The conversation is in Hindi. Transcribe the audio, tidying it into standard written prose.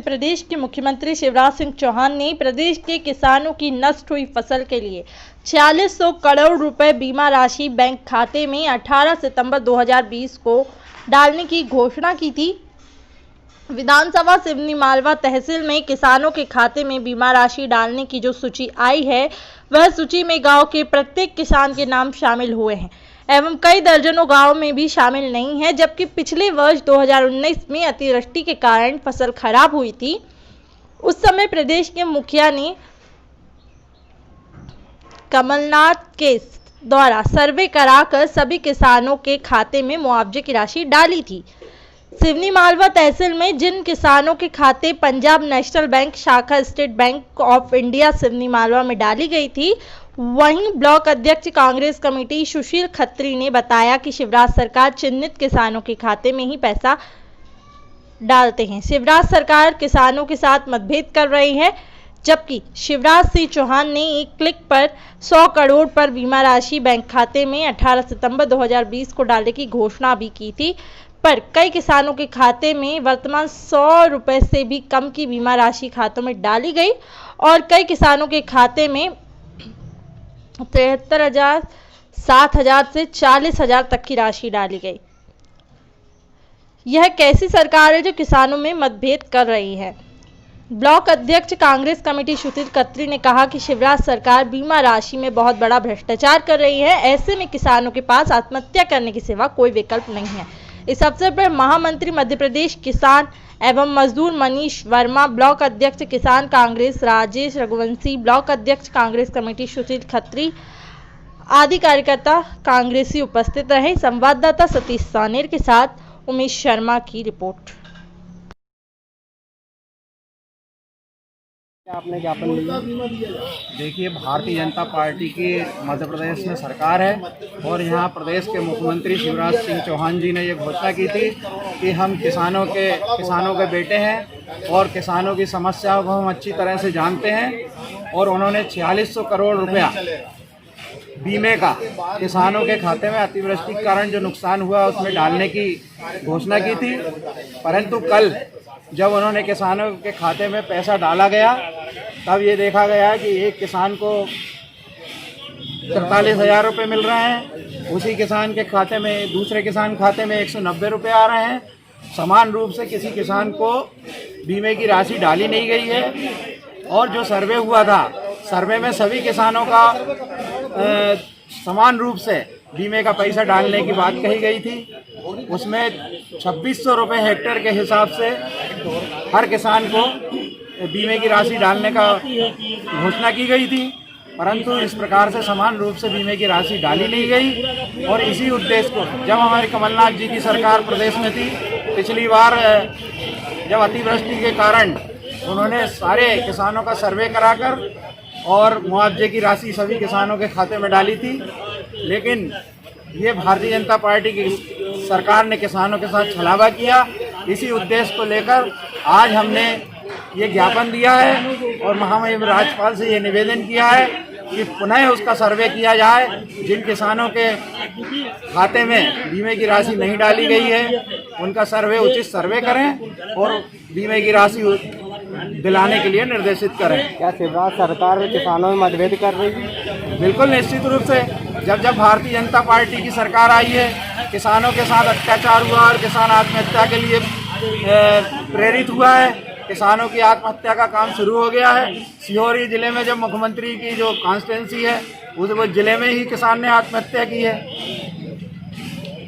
प्रदेश के मुख्यमंत्री शिवराज सिंह चौहान ने प्रदेश के किसानों की नष्ट हुई फसल के लिए 4600 करोड़ रुपए बीमा राशि बैंक खाते में 18 सितंबर 2020 को डालने की घोषणा की थी। विधानसभा सिवनी मालवा तहसील में किसानों के खाते में बीमा राशि डालने की जो सूची आई है, वह सूची में गांव के प्रत्येक किसान के नाम शामिल हुए हैं एवं कई दर्जनों गांव में भी शामिल नहीं है। जबकि पिछले वर्ष 2019 में अतिवृष्टि के कारण फसल खराब हुई थी। उस समय प्रदेश के मुखिया ने कमलनाथ के द्वारा सर्वे कराकर सभी किसानों के खाते में मुआवजे की राशि डाली थी। सिवनी मालवा तहसील में जिन किसानों के खाते पंजाब नेशनल बैंक शाखा state bank of India Seoni Malwa में डाली गई थी, वहीं ब्लॉक अध्यक्ष कांग्रेस कमेटी सुशील खत्री ने बताया कि शिवराज सरकार चिन्हित किसानों के खाते में ही पैसा डालते हैं। शिवराज सरकार किसानों के साथ मतभेद कर रही है, जबकि शिवराज सिंह चौहान ने एक क्लिक पर 100 करोड़ पर बीमा राशि बैंक खाते में 18 सितंबर 2020 को डालने की घोषणा भी की थी। पर कई किसानों के खाते में वर्तमान 100 रुपए से भी कम की बीमा राशि खातों में डाली गई और कई किसानों के खाते में 73,000, 7,000 से 40,000 तक की राशि डाली गई। यह कैसी सरकार है जो किसानों में मतभेद कर रही है? ब्लॉक अध्यक्ष कांग्रेस कमेटी सुशील खत्री ने कहा कि शिवराज सरकार बीमा राशि में बहुत बड़ा भ्रष्टाचार कर रही है। ऐसे में किसानों के पास आत्महत्या करने के सिवा कोई विकल्प नहीं है। इस अवसर पर महामंत्री मध्य प्रदेश किसान एवं मजदूर मनीष वर्मा, ब्लॉक अध्यक्ष किसान कांग्रेस राजेश रघुवंशी, ब्लॉक अध्यक्ष कांग्रेस कमेटी सुशील खत्री आदि कार्यकर्ता कांग्रेसी उपस्थित रहे। संवाददाता सतीश सानेर के साथ उमेश शर्मा की रिपोर्ट। आपने ज्ञापन दिया? देखिए, भारतीय जनता पार्टी की मध्य प्रदेश में सरकार है और यहाँ प्रदेश के मुख्यमंत्री शिवराज सिंह चौहान जी ने ये घोषणा की थी कि हम किसानों के बेटे हैं और किसानों की समस्याओं को हम अच्छी तरह से जानते हैं। और उन्होंने 4600 करोड़ रुपया बीमे का किसानों के खाते में अतिवृष्टि के कारण जो नुकसान हुआ उसमें डालने की घोषणा की थी। परंतु कल जब उन्होंने किसानों के खाते में पैसा डाला गया, तब ये देखा गया कि एक किसान को 43,000 रुपये मिल रहे हैं, उसी किसान के खाते में दूसरे किसान खाते में 190 रुपये आ रहे हैं। समान रूप से किसी किसान को बीमे की राशि डाली नहीं गई है। और जो सर्वे हुआ था, सर्वे में सभी किसानों का समान रूप से बीमे का पैसा डालने की बात कही गई थी। उसमें 2600 रुपये हेक्टेयर के हिसाब से हर किसान को बीमे की राशि डालने का घोषणा की गई थी। परंतु इस प्रकार से समान रूप से बीमे की राशि डाली नहीं गई। और इसी उद्देश्य को जब हमारे कमलनाथ जी की सरकार प्रदेश में थी, पिछली बार जब अतिवृष्टि के कारण उन्होंने सारे किसानों का सर्वे कराकर और मुआवजे की राशि सभी किसानों के खाते में डाली थी। लेकिन ये भारतीय जनता पार्टी की सरकार ने किसानों के साथ छलावा किया। इसी उद्देश्य को लेकर आज हमने ये ज्ञापन दिया है और महामहिम राज्यपाल से ये निवेदन किया है कि पुनः उसका सर्वे किया जाए। जिन किसानों के खाते में बीमे की राशि नहीं डाली गई है, उनका सर्वे उचित सर्वे करें और बीमे की राशि दिलाने के लिए निर्देशित करें। क्या शिवराज सरकार किसानों में मतभेद कर रही है? बिल्कुल, निश्चित रूप से। जब भारतीय जनता पार्टी की सरकार आई है, किसानों के साथ अत्याचार हुआ और किसान आत्महत्या के लिए प्रेरित हुआ है। किसानों की आत्महत्या का काम शुरू हो गया है। सिहोरी जिले में जब मुख्यमंत्री की जो कॉन्स्टिट्यूंसी है, उस जिले में ही किसान ने आत्महत्या की है।